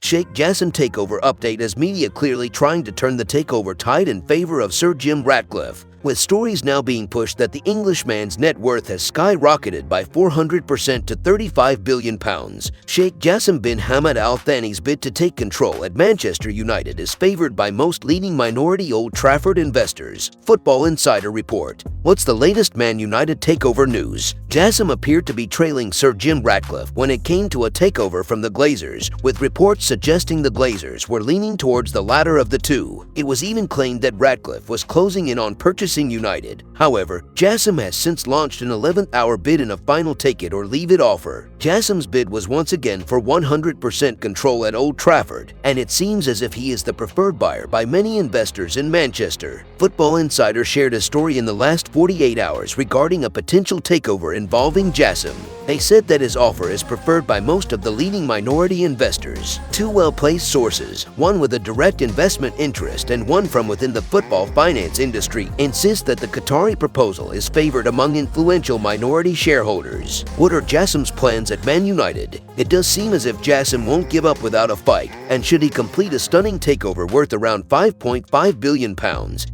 Sheikh Jassim takeover update as media clearly trying to turn the takeover tide in favor of Sir Jim Ratcliffe, with stories now being pushed that the Englishman's net worth has skyrocketed by 400% to £35 billion. Sheikh Jassim bin Hamad Al Thani's bid to take control at Manchester United is favoured by most leading minority Old Trafford investors, Football Insider report. What's the latest Man United takeover news? Jassim appeared to be trailing Sir Jim Ratcliffe when it came to a takeover from the Glazers, with reports suggesting the Glazers were leaning towards the latter of the two. It was even claimed that Ratcliffe was closing in on purchasing United. However, Jassim has since launched an 11th-hour bid in a final take-it-or-leave-it offer. Jassim's bid was once again for 100% control at Old Trafford, and it seems as if he is the preferred buyer by many investors in Manchester. Football Insider shared a story in the last 48 hours regarding a potential takeover involving Jassim. They said that his offer is preferred by most of the leading minority investors. Two well-placed sources, one with a direct investment interest and one from within the football finance industry, insist that the Qatari proposal is favored among influential minority shareholders. What are Jassim's plans at Man United? It does seem as if Jassim won't give up without a fight, and should he complete a stunning takeover worth around £5.5 billion,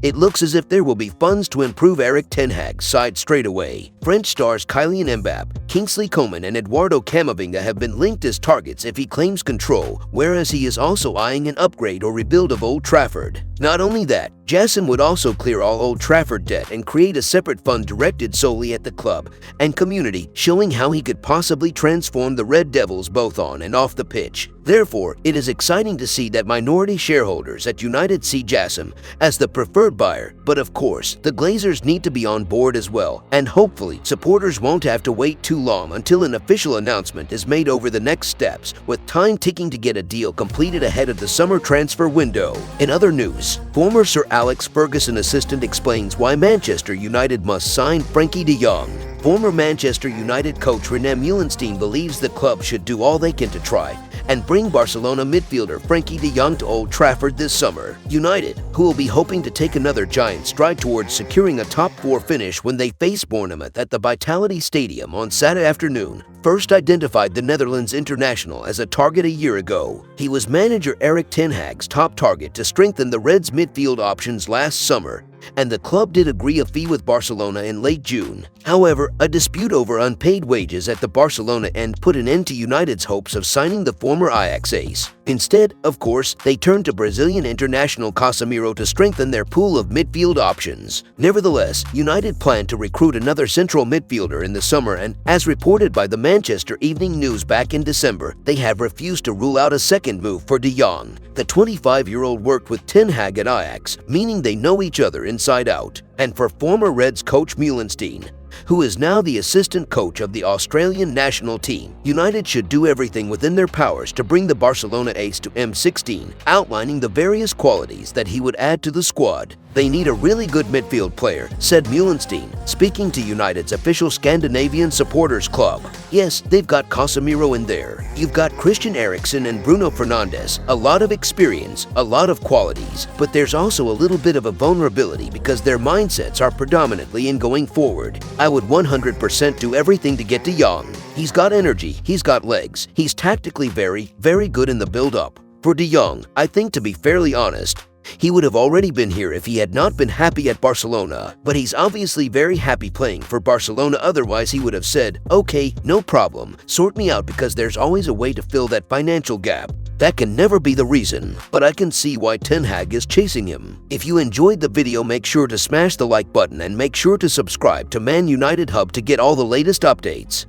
it looks as if there will be funds to improve Erik ten Hag's side straight away. French stars Kylian Mbappe, Kingsley Coman and Eduardo Camavinga have been linked as targets if he claims control, whereas he is also eyeing an upgrade or rebuild of Old Trafford. Not only that, Jassim would also clear all Old Trafford debt and create a separate fund directed solely at the club and community, showing how he could possibly transform the Red Devils both on and off the pitch. Therefore, it is exciting to see that minority shareholders at United see Jassim as the preferred buyer, but of course, the Glazers need to be on board as well, and hopefully, supporters won't have to wait too long until an official announcement is made over the next steps, with time ticking to get a deal completed ahead of the summer transfer window. In other news, former Sir Alex Ferguson assistant explains why Manchester United must sign Frenkie de Jong. Former Manchester United coach René Meulensteen believes the club should do all they can to try and bring Barcelona midfielder Frenkie de Jong to Old Trafford this summer. United, who will be hoping to take another giant stride towards securing a top-4 finish when they face Bournemouth at the Vitality Stadium on Saturday afternoon, first identified the Netherlands international as a target a year ago. He was manager Erik ten Hag's top target to strengthen the Reds' midfield options last summer, and the club did agree a fee with Barcelona in late June. However, a dispute over unpaid wages at the Barcelona end put an end to United's hopes of signing the former Ajax ace. Instead, of course, they turned to Brazilian international Casemiro to strengthen their pool of midfield options. Nevertheless, United plan to recruit another central midfielder in the summer, and as reported by the Manchester Evening News back in December, they have refused to rule out a second move for de Jong. The 25-year-old worked with ten Hag at Ajax, meaning they know each other inside out. And for former Reds coach Meulensteen, who is now the assistant coach of the Australian national team, United should do everything within their powers to bring the Barcelona ace to M16, outlining the various qualities that he would add to the squad. They need a really good midfield player, said Meulensteen, speaking to United's official Scandinavian supporters club. Yes, they've got Casemiro in there. You've got Christian Eriksen and Bruno Fernandes, a lot of experience, a lot of qualities, but there's also a little bit of a vulnerability because their mindsets are predominantly in going forward. I would 100% do everything to get de Jong. He's got energy, he's got legs, he's tactically very, very good in the build-up. For de Jong, I think, to be fairly honest, he would have already been here if he had not been happy at Barcelona, but he's obviously very happy playing for Barcelona, otherwise he would have said, okay, no problem, sort me out, because there's always a way to fill that financial gap. That can never be the reason, but I can see why ten Hag is chasing him. If you enjoyed the video, make sure to smash the like button and make sure to subscribe to Man United Hub to get all the latest updates.